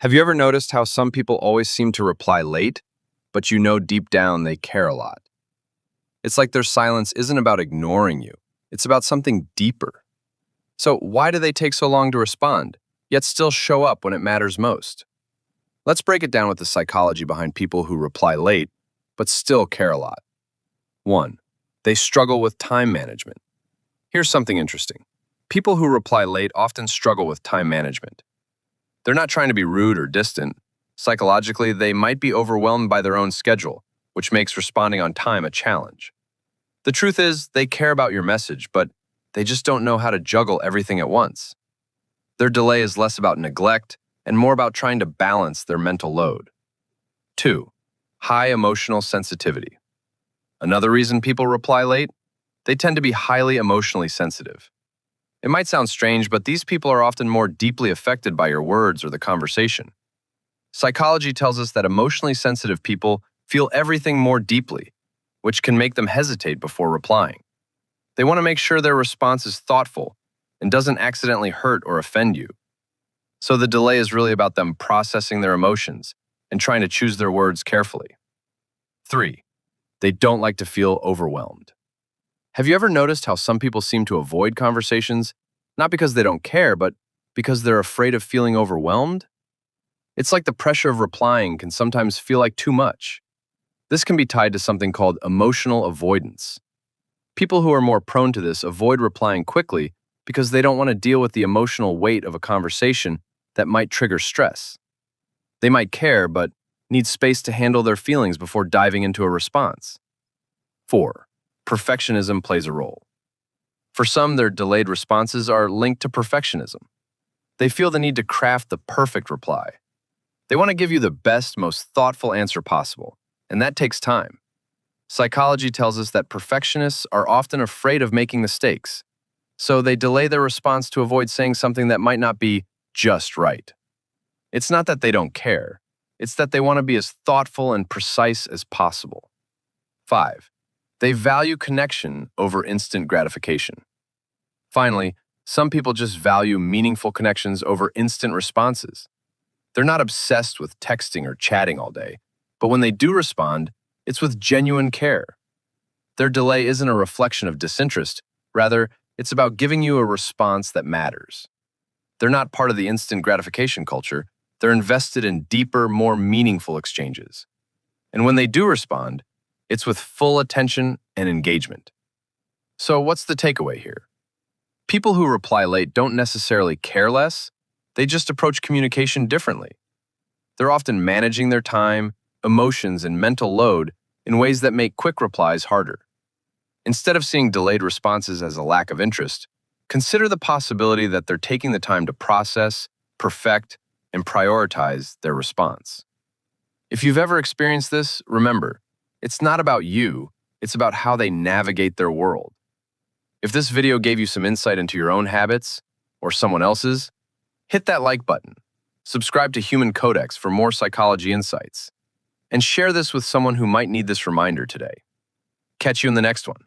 Have you ever noticed how some people always seem to reply late, but you know deep down they care a lot? It's like their silence isn't about ignoring you, it's about something deeper. So, why do they take so long to respond, yet still show up when it matters most? Let's break it down with the psychology behind people who reply late, but still care a lot. 1. They struggle with time management. Here's something interesting. People who reply late often struggle with time management. They're not trying to be rude or distant. Psychologically, they might be overwhelmed by their own schedule, which makes responding on time a challenge. The truth is, they care about your message, but they just don't know how to juggle everything at once. Their delay is less about neglect and more about trying to balance their mental load. 2. High emotional sensitivity. Another reason people reply late? They tend to be highly emotionally sensitive. It might sound strange, but these people are often more deeply affected by your words or the conversation. Psychology tells us that emotionally sensitive people feel everything more deeply, which can make them hesitate before replying. They want to make sure their response is thoughtful and doesn't accidentally hurt or offend you. So the delay is really about them processing their emotions and trying to choose their words carefully. 3. They don't like to feel overwhelmed. Have you ever noticed how some people seem to avoid conversations, not because they don't care, but because they're afraid of feeling overwhelmed? It's like the pressure of replying can sometimes feel like too much. This can be tied to something called emotional avoidance. People who are more prone to this avoid replying quickly because they don't want to deal with the emotional weight of a conversation that might trigger stress. They might care, but need space to handle their feelings before diving into a response. 4. Perfectionism plays a role. For some, their delayed responses are linked to perfectionism. They feel the need to craft the perfect reply. They want to give you the best, most thoughtful answer possible, and that takes time. Psychology tells us that perfectionists are often afraid of making mistakes, so they delay their response to avoid saying something that might not be just right. It's not that they don't care, it's that they want to be as thoughtful and precise as possible. 5. They value connection over instant gratification. Finally, some people just value meaningful connections over instant responses. They're not obsessed with texting or chatting all day, but when they do respond, it's with genuine care. Their delay isn't a reflection of disinterest, rather, it's about giving you a response that matters. They're not part of the instant gratification culture, they're invested in deeper, more meaningful exchanges. And when they do respond, it's with full attention and engagement. So what's the takeaway here? People who reply late don't necessarily care less, they just approach communication differently. They're often managing their time, emotions, and mental load in ways that make quick replies harder. Instead of seeing delayed responses as a lack of interest, consider the possibility that they're taking the time to process, perfect, and prioritize their response. If you've ever experienced this, remember, it's not about you, it's about how they navigate their world. If this video gave you some insight into your own habits, or someone else's, hit that like button, subscribe to Human Codex for more psychology insights, and share this with someone who might need this reminder today. Catch you in the next one.